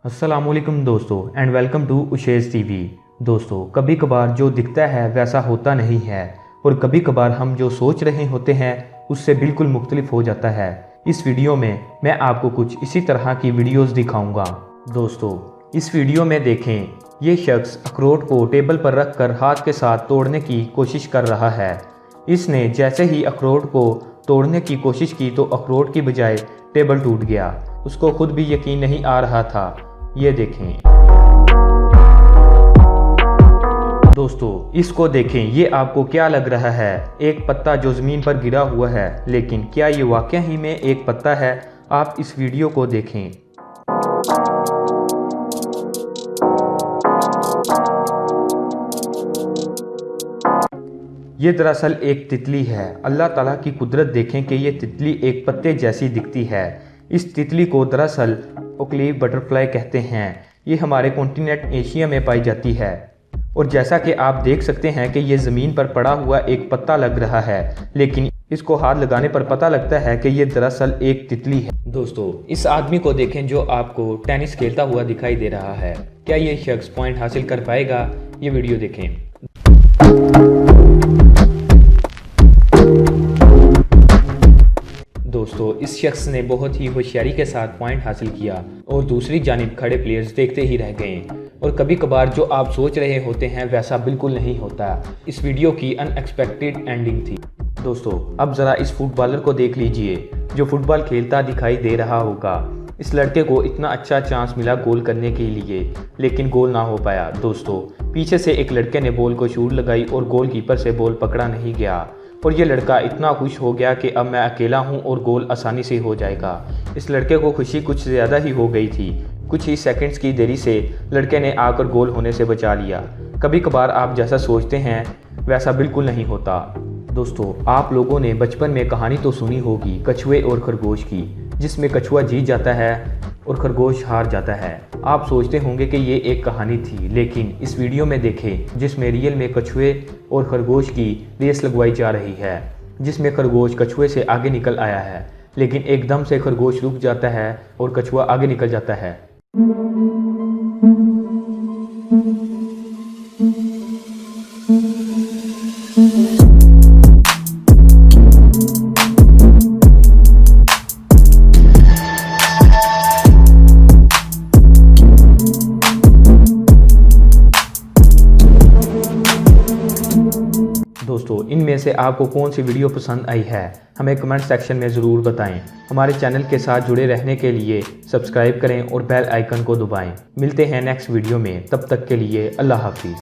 अस्सलामुअलैकुम दोस्तों and welcome to उशेज़ TV. दोस्तों, कभी कभार जो दिखता है वैसा होता नहीं है और कभी कभार हम जो सोच रहे होते हैं उससे बिल्कुल मुख्तलिफ हो जाता है। इस वीडियो में मैं आपको कुछ इसी तरह की वीडियोस दिखाऊंगा। दोस्तों, इस वीडियो में देखें, ये शख्स अखरोट को टेबल पर रख कर हाथ के साथ तोड़ने की कोशिश कर रहा है। इसने जैसे ही अखरोट को तोड़ने की कोशिश की तो अखरोट की बजाय टेबल टूट गया। उसको खुद भी यकीन नहीं आ रहा था। ये देखें दोस्तों, इसको देखें, ये आपको क्या लग रहा है? एक पत्ता जो ज़मीन पर गिरा हुआ है, लेकिन क्या ये वाकई ही में एक पत्ता है? आप इस वीडियो को देखें। ये दरअसल एक तितली है। अल्लाह ताला की कुदरत देखें कि ये तितली एक पत्ते जैसी दिखती है। इस तितली को दरअसल ओक्लीव बटरफ्लाई कहते हैं। ये हमारे कॉन्टिनेंट एशिया में पाई जाती है और जैसा कि आप देख सकते हैं कि ये ज़मीन पर पड़ा हुआ एक पत्ता लग रहा है, लेकिन इसको हाथ लगाने पर पता लगता है कि ये दरअसल एक तितली है। दोस्तों, इस आदमी को देखें जो आपको टेनिस खेलता हुआ दिखाई दे रहा है। क्या ये शख्स पॉइंट हासिल कर पाएगा? ये वीडियो देखें। दोस्तों, इस शख्स ने बहुत ही होशियारी के साथ पॉइंट हासिल किया और दूसरी जानिब खड़े प्लेयर्स देखते ही रह गए। और कभी कभार जो आप सोच रहे होते हैं वैसा बिल्कुल नहीं होता। इस वीडियो की अनएक्सपेक्टेड एंडिंग थी। दोस्तों, अब ज़रा इस फुटबॉलर को देख लीजिए जो फुटबॉल खेलता दिखाई दे रहा होगा। इस लड़के को इतना अच्छा चांस मिला गोल करने के लिए, लेकिन गोल ना हो पाया। दोस्तों, पीछे से एक लड़के ने बॉल को शूट लगाई और गोलकीपर से बॉल पकड़ा नहीं गया और ये लड़का इतना खुश हो गया कि अब मैं अकेला हूँ और गोल आसानी से हो जाएगा। इस लड़के को खुशी कुछ ज़्यादा ही हो गई थी। कुछ ही सेकंड्स की देरी से लड़के ने आकर गोल होने से बचा लिया। कभी कभार आप जैसा सोचते हैं वैसा बिल्कुल नहीं होता। दोस्तों, आप लोगों ने बचपन में कहानी तो सुनी होगी कछुए और खरगोश की, जिसमें कछुआ जीत जाता है और खरगोश हार जाता है। आप सोचते होंगे कि ये एक कहानी थी, लेकिन इस वीडियो में देखें जिसमें रियल में कछुए और खरगोश की रेस लगवाई जा रही है, जिसमें खरगोश कछुए से आगे निकल आया है, लेकिन एकदम से खरगोश रुक जाता है और कछुआ आगे निकल जाता है। दोस्तों, इनमें से आपको कौन सी वीडियो पसंद आई है हमें कमेंट सेक्शन में ज़रूर बताएं। हमारे चैनल के साथ जुड़े रहने के लिए सब्सक्राइब करें और बेल आइकन को दबाएं। मिलते हैं नेक्स्ट वीडियो में, तब तक के लिए अल्लाह हाफिज़।